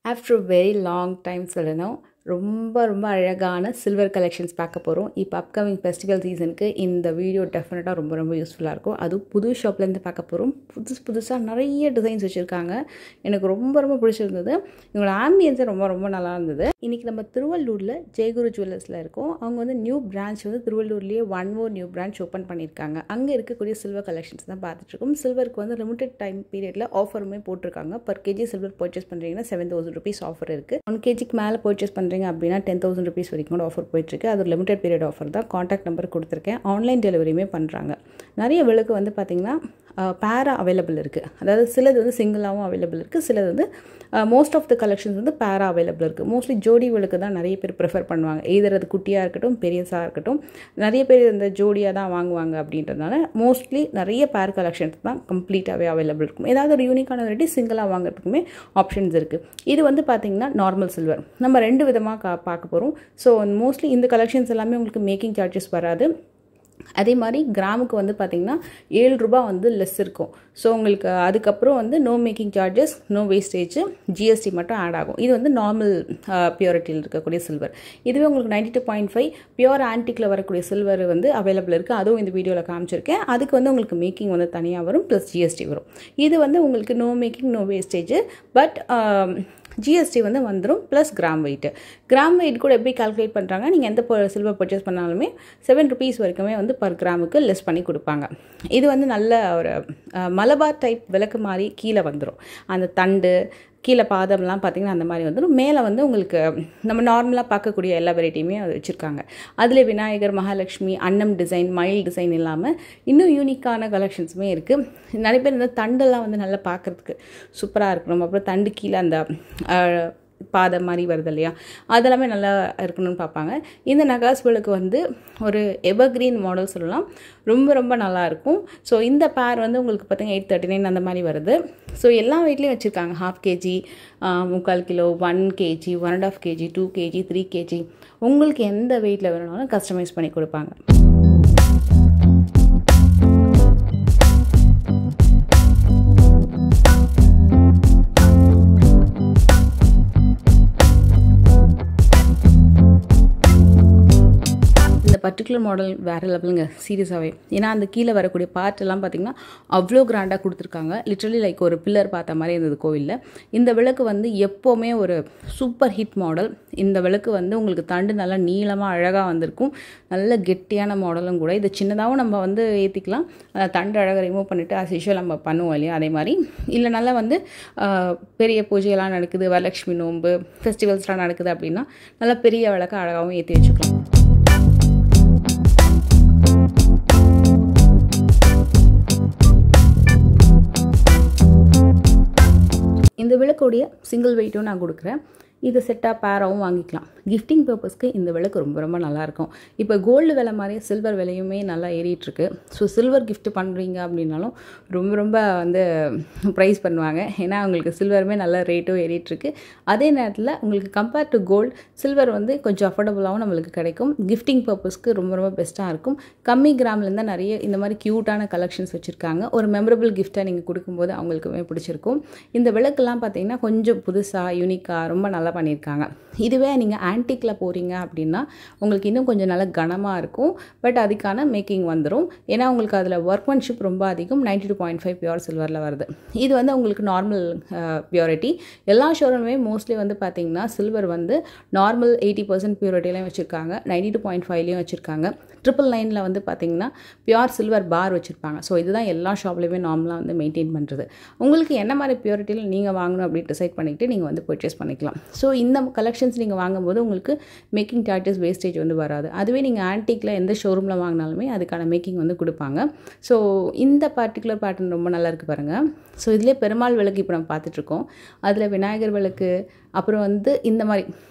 After a very long time சொல்லணும் ரொம்ப அழகான சில்வர் கலெக்ஷன்ஸ் பார்க்க போகிறோம். இப்போ அப்கமிங் ஃபெஸ்டிவல் சீசனுக்கு இந்த வீடியோ டெஃபினட்டாக ரொம்ப யூஸ்ஃபுல்லாக இருக்கும். அதுவும் புது ஷாப்லேருந்து பார்க்க போகிறோம். புதுசாக நிறைய டிசைன்ஸ் வச்சுருக்காங்க. எனக்கு ரொம்ப பிடிச்சிருந்தது. இவங்களோட ஆம்பியன்ஸே ரொம்ப நல்லா இருந்தது. இன்றைக்கி நம்ம திருவள்ளூரில் ஜெயகுரு ஜுவல்லர்ஸில் இருக்கோம். அவங்க வந்து நியூ பிரான்ச் வந்து திருவள்ளூர்லேயே one more new branch open பண்ணியிருக்காங்க. அங்கே இருக்கக்கூடிய சில்வர் கலெக்ஷன்ஸ் தான் பார்த்துட்ருக்கோம். சில்வருக்கு வந்து லிமிடெட் டைம் பீரியடில் ஆஃபருமே போட்டிருக்காங்க. பர் கேஜி சில்வர் பர்ச்சேஸ் பண்ணுறீங்கன்னா 7,000 rupees ஆஃபர் இருக்குது. 1 kg மேலே பர்ச்சேஸ் பண்ணுறீங்க அப்படின்னா 10,000 rupees வரைக்கும் கூட ஆஃபர் போயிட்டுருக்கு. அது ஒரு லிமிடெட் பீரியட் ஆஃபர் தான். காண்டாக்ட் நம்பர் கொடுத்துருக்கேன். ஆன்லைன் டெலிவரியுமே பண்ணுறாங்க. நிறைய விளக்கு வந்து பார்த்திங்கன்னா பேரா அவைலபிள் இருக்குது. அதாவது சிலது வந்து சிங்கிளாகவும் அவைலபிள் இருக்குது. சிலது வந்து மோஸ்ட் ஆஃப் த கலெக்ஷன்ஸ் வந்து பேரா அவைலபிள் இருக்குது. மோஸ்ட்லி ஜோடி விளக்கு தான் நிறைய பேர் ப்ரிஃபர் பண்ணுவாங்க. எதர் அது குட்டியாக இருக்கட்டும் பெரியசாக இருக்கட்டும், நிறைய பேர் இந்த ஜோடியாக தான் வாங்குவாங்க. அப்படின்றதுனால மோஸ்ட்லி நிறைய பேர் கலெக்ஷன்ஸ் தான் கம்ப்ளீட்டாகவே அவைலபிள் இருக்கும். ஏதாவது ஒரு யூனிக்கான வெரைட்டி சிங்கிளாக வாங்குறதுக்குமே ஆப்ஷன்ஸ் இருக்குது. இது வந்து பார்த்திங்கன்னா நார்மல் சில்வர். நம்ம 2 விதமாக பார்க்க போகிறோம். ஸோ மோஸ்ட்லி இந்த கலெக்ஷன்ஸ் எல்லாமே உங்களுக்கு மேக்கிங் சார்ஜஸ் வராது. அதே மாதிரி கிராமுக்கு வந்து பார்த்திங்கன்னா 7 ரூபாய் வந்து லெஸ் இருக்கும். ஸோ உங்களுக்கு அதுக்கப்புறம் வந்து no making charges, no wastage, GST மட்டும் ஆட் ஆகும். இது வந்து நார்மல் பியூரிட்டியில் இருக்கக்கூடிய சில்வர். இதுவே உங்களுக்கு 92.5 பியூர் ஆன்டிக்கில் வரக்கூடிய சில்வர் வந்து அவைலபிள் இருக்குது. அதுவும் இந்த வீடியோவில் காமிச்சிருக்கேன். அதுக்கு வந்து உங்களுக்கு மேக்கிங் வந்து தனியாக வரும், ப்ளஸ் ஜிஎஸ்டி வரும். இது வந்து உங்களுக்கு no making, no wastage, but GST வந்து வந்துடும், ப்ளஸ் கிராம் வெயிட் கூட எப்படி கால்குலேட் பண்ணுறாங்க, நீங்கள் எந்த சில்வர் பர்ச்சேஸ் பண்ணாலுமே 7 rupees வரைக்குமே வந்து பர் கிராமுக்கு லெஸ் பண்ணி கொடுப்பாங்க. இது வந்து நல்ல ஒரு மலபார் டைப் விளக்கு மாதிரி கீழே வந்துடும். அந்த தண்டு கீழே பாதம்லாம் பார்த்திங்கன்னா அந்த மாதிரி வந்துடும். மேலே வந்து உங்களுக்கு நம்ம நார்மலாக பார்க்கக்கூடிய எல்லா வெரைட்டியுமே அது வச்சுருக்காங்க. அதில் விநாயகர், மகாலட்சுமி, அன்னம் டிசைன், மயில் டிசைன் இல்லாமல் இன்னும் யூனிக்கான கலெக்ஷன்ஸுமே இருக்குது. நிறைய பேர் இந்த தண்டெல்லாம் வந்து நல்லா பார்க்குறதுக்கு சூப்பராக இருக்கணும். அப்புறம் தண்டு கீழே அந்த பாதம் மாதிரி வருது இல்லையா, அதெல்லாமே நல்லா இருக்கணும்னு பார்ப்பாங்க. இந்த நகாஸ் விளக்கு வந்து ஒரு எவர்கிரீன் மாடல் சொல்லலாம். ரொம்ப நல்லாயிருக்கும். ஸோ இந்த பேர் வந்து உங்களுக்கு பார்த்திங்கன்னா 839 அந்த மாதிரி வருது. ஸோ எல்லா வெயிட்லேயும் வச்சுருக்காங்க. 1/2 kg, 3/4 kg, 1 kg, 1.5 kg, 2 kg, 3 kg. உங்களுக்கு எந்த வெயிட்டில் வேணும்னாலும் கஸ்டமைஸ் பண்ணி கொடுப்பாங்க. பர்டிகுலர் மாடல் வேறு லெவலுங்க, சீரியஸாகவே. ஏன்னா அந்த கீழே வரக்கூடிய பார்ட் எல்லாம் பார்த்திங்கன்னா அவ்வளோ கிராண்டாக கொடுத்துருக்காங்க. லிட்ரலி லைக் ஒரு பில்லர் பார்த்த மாதிரி இருந்தது கோவிலில். இந்த விளக்கு வந்து எப்போவுமே ஒரு சூப்பர் ஹிட் மாடல். இந்த விளக்கு வந்து உங்களுக்கு தண்டு நல்லா நீளமாக அழகாக வந்திருக்கும். நல்ல கெட்டியான மாடலும் கூட. இது சின்னதாகவும் நம்ம வந்து ஏற்றிக்கலாம். தண்டு அழகாக ரிமூவ் பண்ணிவிட்டு ஆஸ் யூஷுவல் நம்ம பண்ணுவோம் இல்லையா, அதே மாதிரி. இல்லை நல்லா வந்து பெரிய பூஜையெல்லாம் நடக்குது, வரலட்சுமி நோன்பு, ஃபெஸ்டிவல்ஸ்லாம் நடக்குது அப்படின்னா நல்லா பெரிய விளக்கு அழகாகவும் ஏற்றி வச்சுக்கலாம். இந்த விளக்குடைய சிங்கிள் வெயிட்டும் நான் கொடுக்குறேன். இது செட்டாக பேராகவும் வாங்கிக்கலாம். கிஃப்டிங் பர்பஸ்க்கு இந்த விளக்கு ரொம்ப நல்லாயிருக்கும். இப்போ கோல்டு விலை மாதிரியே சில்வர் விலையுமே நல்லா ஏறிட்டுருக்கு. ஸோ சில்வர் கிஃப்ட் பண்ணுறீங்க அப்படின்னாலும் ரொம்ப வந்து ப்ரைஸ் பண்ணுவாங்க. ஏன்னா உங்களுக்கு சில்வருமே நல்ல ரேட்டும் ஏறிட்டுருக்கு. அதே நேரத்தில் உங்களுக்கு கம்பேர் டு கோல்டு, சில்வர் வந்து கொஞ்சம் அஃபோர்டபுளாகவும் நம்மளுக்கு கிடைக்கும். கிஃப்டிங் பர்பஸ்க்கு ரொம்ப பெஸ்ட்டாக இருக்கும். கம்மி கிராம்லேருந்து நிறைய இந்த மாதிரி க்யூட்டான கலெக்ஷன்ஸ் வச்சுருக்காங்க. ஒரு மெமரபிள் கிஃப்ட்டை நீங்கள் கொடுக்கும்போது அவங்களுக்குமே பிடிச்சிருக்கும். இந்த விளக்குலாம் பார்த்திங்கன்னா கொஞ்சம் புதுசாக யூனிக்காக ரொம்ப நல்லா பண்ணியிருக்காங்க. இதுவே நீங்கள் ஆன்டிக்கில் போகிறீங்க அப்படின்னா உங்களுக்கு இன்னும் கொஞ்சம் நல்லா கனமாக இருக்கும். பட் அதுக்கான மேக்கிங் வந்துடும். ஏன்னா உங்களுக்கு அதில் ஒர்க்மன்ஷிப் ரொம்ப அதிகம். 92.5 பியூர் சில்வரில் வருது. இது வந்து உங்களுக்கு நார்மல் பியூரிட்டி. எல்லா ஷோரூமே மோஸ்ட்லி வந்து பார்த்திங்கன்னா சில்வர் வந்து நார்மல் 80% பியூரிட்டிலையும் வச்சுருக்காங்க, 92.5லையும் வச்சுருக்காங்க. 999 வந்து பார்த்திங்கன்னா பியூர் சில்வர் பார் வச்சுருப்பாங்க. ஸோ இதுதான் எல்லா ஷாப்லேயுமே நார்மலாக வந்து மெயின்டைன் பண்ணுறது. உங்களுக்கு என்ன மாதிரி பியூரிட்டியில் நீங்கள் வாங்கணும் அப்படின்னு டிசைட் பண்ணிவிட்டு நீங்கள் வந்து பர்ச்சேஸ் பண்ணிக்கலாம். ஸோ இந்த கலெக்ஷன்ஸ் நீங்கள் வாங்கும்போது உங்களுக்கு மேக்கிங் சார்ஜஸ், வேஸ்டேஜ் வந்து வராது. அதுவே நீங்கள் ஆன்டிக்கில் எந்த ஷோரூமில் வாங்கினாலுமே அதுக்கான மேக்கிங் வந்து கொடுப்பாங்க. ஸோ இந்த பர்டிகுலர் பேட்டர்ன் ரொம்ப நல்லா இருக்குது பாருங்கள். ஸோ இதிலே பெருமாள் விளக்கு இப்போ நம்ம பார்த்துட்ருக்கோம். அதில் விநாயகர் விளக்கு, அப்புறம் வந்து இந்த மாதிரி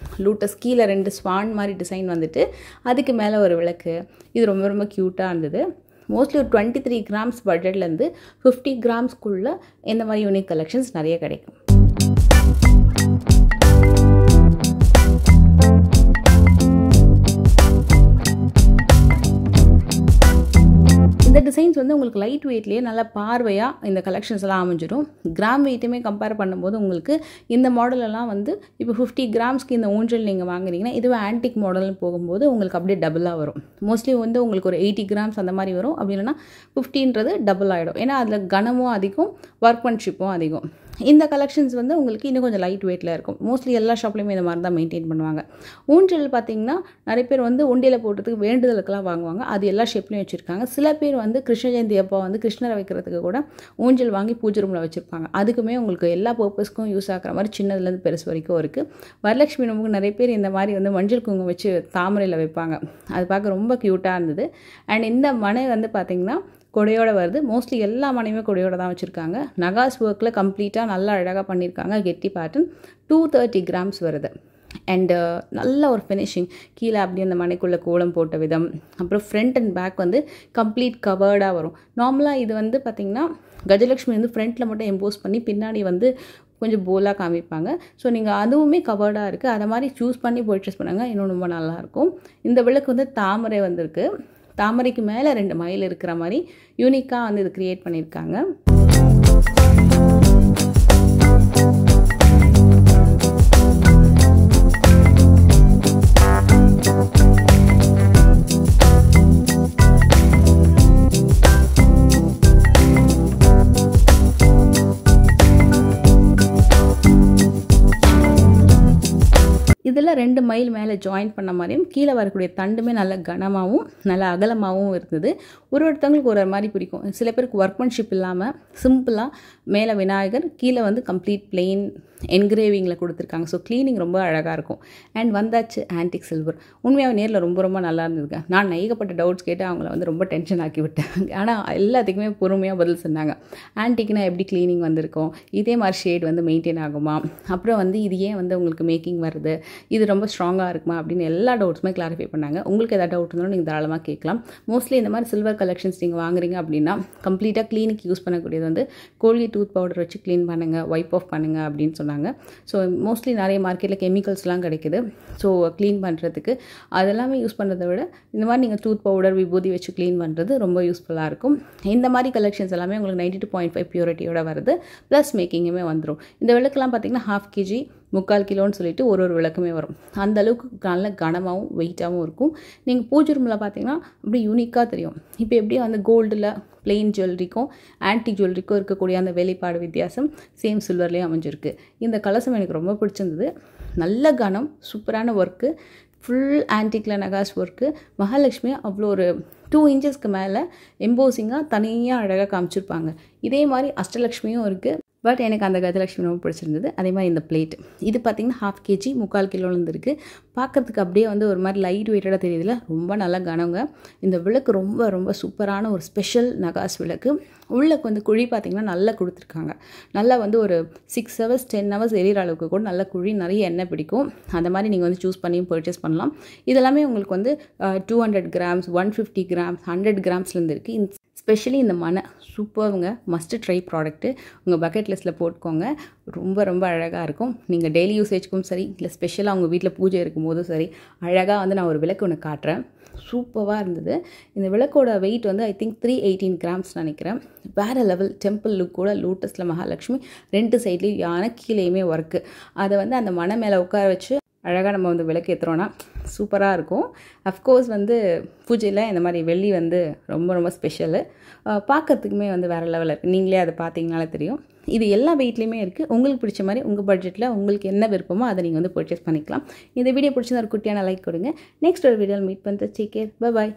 லூட்டஸ் கீழே 2 ஸ்வான் மாதிரி டிசைன் வந்துட்டு அதுக்கு மேலே ஒரு விளக்கு. இது ரொம்ப க்யூட்டாக இருந்தது. மோஸ்ட்லி ஒரு 23 grams பட்ஜெட்லேருந்து 50 grams இந்த மாதிரி யூனிக் கலெக்ஷன்ஸ் நிறைய கிடைக்கும். இந்த டிசைன்ஸ் வந்து உங்களுக்கு லைட் வெயிட்லேயே நல்லா பார்வையாக இந்த கலெக்ஷன்ஸ் எல்லாம் அமைஞ்சிடும். கிராம் வெயிட்டுமே கம்பேர் பண்ணும்போது உங்களுக்கு இந்த மாடலெல்லாம் வந்து இப்போ 50 கிராம்ஸ்க்கு இந்த ஊஞ்சல் நீங்கள் வாங்குறீங்கன்னா இதுவே ஆன்டிக் மாடல்னு போகும்போது உங்களுக்கு அப்படியே டபுளாக வரும். மோஸ்ட்லி வந்து உங்களுக்கு ஒரு 80 கிராம்ஸ் அந்த மாதிரி வரும். அப்படி இல்லைன்னா 50ன்றது டபுள் ஆகிடும். ஏன்னா அதில் கனமும் அதிகம், ஒர்க்மன்ஷிப்பும் அதிகம். இந்த கலெக்ஷன்ஸ் வந்து உங்களுக்கு இன்னும் கொஞ்சம் லைட் வெயிட்டில் இருக்கும். மோஸ்ட்லி எல்லா ஷாப்லேயுமே இந்த மாதிரி தான் மெயின்டைன் பண்ணுவாங்க. ஊஞ்சல் பார்த்திங்கன்னா நிறைய பேர் வந்து உண்டியில் போட்டதுக்கு வேண்டுதலுக்கெல்லாம் வாங்குவாங்க. அது எல்லா ஷேப்லேயும் வச்சுருக்காங்க. சில பேர் வந்து கிருஷ்ண ஜெயந்தி அப்போ வந்து கிருஷ்ணரை வைக்கிறதுக்கு கூட ஊஞ்சல் வாங்கி பூஜை ரூமில் வச்சுருப்பாங்க. அதுக்குமே உங்களுக்கு எல்லா பர்பஸ்க்கும் யூஸ் ஆகிற மாதிரி சின்னதுலேருந்து பெருசு வரைக்கும் இருக்குது. வரலட்சுமி நோம்புக்கு நிறைய பேர் இந்த மாதிரி வந்து மஞ்சள் குங்குமம் வச்சு தாமரையில் வைப்பாங்க. அது பார்க்க ரொம்ப க்யூட்டாக இருந்தது. அண்ட் இந்த மனை வந்து பார்த்திங்கன்னா கொடையோட வருது. மோஸ்ட்லி எல்லா மனையுமே கொடையோட தான் வச்சுருக்காங்க. நகாஸ் ஒர்க்கில் கம்ப்ளீட்டாக நல்லா அழகாக பண்ணியிருக்காங்க. கெட்டி பேட்டர்ன் 230 கிராம்ஸ் வருது. அண்டு நல்ல ஒரு ஃபினிஷிங். கீழே அப்படியே அந்த மனைக்குள்ளே கோலம் போட்ட விதம், அப்புறம் ஃப்ரண்ட் அண்ட் பேக் வந்து கம்ப்ளீட் கவர்டாக வரும். நார்மலாக இது வந்து பார்த்திங்கன்னா கஜலட்சுமி வந்து ஃப்ரண்ட்டில் மட்டும் எம்போஸ் பண்ணி பின்னாடி வந்து கொஞ்சம் போலாக காமிப்பாங்க. ஸோ நீங்கள் அதுவுமே கவர்டாக இருக்குது. அதை மாதிரி சூஸ் பண்ணி பர்ச்சேஸ் பண்ணுங்க. இன்னும் ரொம்ப நல்லாயிருக்கும். இந்த விளக்கு வந்து தாமரை வந்திருக்கு. தாமரைக்கு மேலே 2 மயில் இருக்கிற மாதிரி யூனிக்காக வந்து இது க்ரியேட் பண்ணியிருக்காங்க. இதில் 2 மைல் மேலே ஜாயின் பண்ண மாதிரியும் கீழே வரக்கூடிய தண்டுமே நல்ல கனமாகவும் நல்ல அகலமாகவும் இருந்தது. ஒருத்தவங்களுக்கு ஒரு மாதிரி பிடிக்கும். சில பேருக்கு ஒர்க்மன்ஷிப் இல்லாமல் சிம்பிளாக மேலே விநாயகர், கீழே வந்து கம்ப்ளீட் பிளெயின் என்கிரேவிங்கில் கொடுத்துருக்காங்க. ஸோ க்ளீனிங் ரொம்ப அழகாக இருக்கும். அண்ட் வந்தாச்சு ஆன்டிக் சில்வர். உண்மையாக நேரில் ரொம்ப ரொம்ப நல்லா இருந்ததுங்க. நான் ஏகப்பட்ட டவுட்ஸ் கேட்டு அவங்கள வந்து ரொம்ப டென்ஷன் ஆக்கி விட்டேன். ஆனால் எல்லாத்துக்குமே பொறுமையாக பதில் சொன்னாங்க. ஆன்டிக்னா எப்படி க்ளீனிங் வந்திருக்கும், இதே மாதிரி ஷேட் வந்து மெயின்டைன் ஆகுமா, அப்புறம் வந்து இது ஏன் வந்து உங்களுக்கு மேக்கிங் வருது, இது ரொம்ப ஸ்ட்ராங்காக இருக்குமா அப்படின்னு எல்லா டவுட்ஸுமே கிளாரிஃபை பண்ணாங்க. உங்களுக்கு எதாவது டவுட் இருந்தாலும் நீங்கள் தாராளமாக கேட்கலாம். மோஸ்ட்லி இந்த மாதிரி சில்வர் கலெக்ஷன்ஸ் நீங்கள் வாங்குறீங்க அப்படின்னா கம்ப்ளீட்டாக க்ளீனிக் யூஸ் பண்ணக்கூடியது வந்து கோல்கேட் டூத் பவுடர் வச்சு க்ளீன் பண்ணுங்கள், வைப் ஆஃப் பண்ணுங்கள் அப்படின்னு சொன்னாங்க. ஸோ மோஸ்ட்லி நிறைய மார்க்கெட்டில் கெமிக்கல்ஸ்லாம் கிடைக்குது. ஸோ க்ளீன் பண்ணுறதுக்கு அதெல்லாமே யூஸ் பண்ணுறதை விட இந்த மாதிரி நீங்கள் டூத் பவுடர் விபூதி வச்சு க்ளீன் பண்ணுறது ரொம்ப யூஸ்ஃபுல்லாக இருக்கும். இந்த மாதிரி கலெக்ஷன்ஸ் எல்லாமே உங்களுக்கு 92.5 பியூரிட்டியோட வருது. ப்ளஸ் மேக்கிங்குமே வந்துடும். இந்த விளக்குலாம் பார்த்திங்கன்னா 1/2 kg 3/4 கிலோன்னு சொல்லிட்டு ஒரு விளக்குமே வரும். அந்த அளவுக்கு நல்ல கனமாகவும் வெயிட்டாகவும் இருக்கும். நீங்கள் பூஜை ரூமில் பார்த்தீங்கன்னா அப்படி யூனிக்காக தெரியும். இப்போ எப்படியே வந்து கோல்டில் பிளெயின் ஜுவல்லரிக்கும் ஆன்டிக் ஜுவல்லரிக்கும் இருக்கக்கூடிய அந்த வேலைப்பாடு வித்தியாசம் சேம் சில்வர்லேயும் அமைஞ்சிருக்கு. இந்த கலசம் எனக்கு ரொம்ப பிடிச்சிருந்தது. நல்ல கனம், சூப்பரான ஒர்க்கு, ஃபுல் ஆன்டிக்கில் நகாஸ் ஒர்க்கு. மகாலட்சுமி அவ்வளோ ஒரு 2 இன்ச்சஸ்க்கு மேலே எம்போசிங்காக தனியாக அழகாக காமிச்சிருப்பாங்க. இதே மாதிரி அஷ்டலக்ஷ்மியும் இருக்குது. பட் எனக்கு அந்த கஜலட்சுமி ரொம்ப பிடிச்சிருந்தது. அதே மாதிரி இந்த பிளேட் இது பார்த்திங்கன்னா 1/2 kg 3/4 கிலோலேருந்து இருக்குது. பார்க்குறதுக்கு அப்படியே வந்து ஒரு மாதிரி லைட் வெயிட்டடாக தெரியுதுல, ரொம்ப நல்லா கனங்க. இந்த விளக்கு ரொம்ப ரொம்ப சூப்பரான ஒரு ஸ்பெஷல் நகாஸ் விளக்கு. உள்ளக்கு வந்து குழி பார்த்திங்கன்னா நல்லா கொடுத்துருக்காங்க. நல்லா வந்து ஒரு 6 hours 10 hours எரியிற அளவுக்கு கூட நல்ல குழி, நிறைய எண்ணெய் பிடிக்கும். அந்த மாதிரி நீங்கள் வந்து சூஸ் பண்ணியும் பர்ச்சேஸ் பண்ணலாம். இதெல்லாமே உங்களுக்கு வந்து 200 கிராம்ஸ் 150 கிராம்ஸ் 100 கிராம்ஸ்லேருந்து இருக்குது. ஸ்பெஷலி இந்த மனை சூப்பருங்க. Must try product. உங்கள் பக்கெட் லிஸ்ட்டில் போட்டுக்கோங்க. ரொம்ப ரொம்ப அழகாக இருக்கும். நீங்கள் டெய்லி யூசேஜ்க்கும் சரி, இல்லை ஸ்பெஷலாக உங்கள் வீட்டில் பூஜை இருக்கும்போதும் சரி, அழகாக வந்து நான் ஒரு விளக்கு ஒன்று காட்டுறேன். சூப்பராக இருந்தது. இந்த விளக்கோட வெயிட் வந்து ஐ திங்க் 318 கிராம்ஸ் நினைக்கிறேன். வேறு லெவல். டெம்பிள் லுக் கூட லோட்டஸில் மகாலட்சுமி 2 சைட்லேயும் யானை, கீழேயுமே ஒர்க்கு. அதை வந்து அந்த மனை மேலே உட்கார வச்சு அழகாக நம்ம வந்து விளக்கு ஏற்றுறோன்னா சூப்பராக இருக்கும். அஃப்கோர்ஸ் வந்து பூஜையில் இந்த மாதிரி வெள்ளி வந்து ரொம்ப ரொம்ப ஸ்பெஷலு. பார்க்கறதுக்குமே வந்து வேறு லெவலில் இருக்குது. நீங்களே அதை பார்த்தீங்கனாலே தெரியும். இது எல்லா வெயிட்லேயுமே இருக்குது. உங்களுக்கு பிடிச்ச மாதிரி உங்கள் பட்ஜெட்டில் உங்களுக்கு என்ன விருப்பமோ அதை நீங்கள் வந்து பர்ச்சேஸ் பண்ணிக்கலாம். இந்த வீடியோ பிடிச்சிருந்தா ஒரு குட்டியான லைக் கொடுங்க. நெக்ஸ்ட் ஒரு வீடியோவில் மீட் பண்ணுறது. Take care. Bye bye.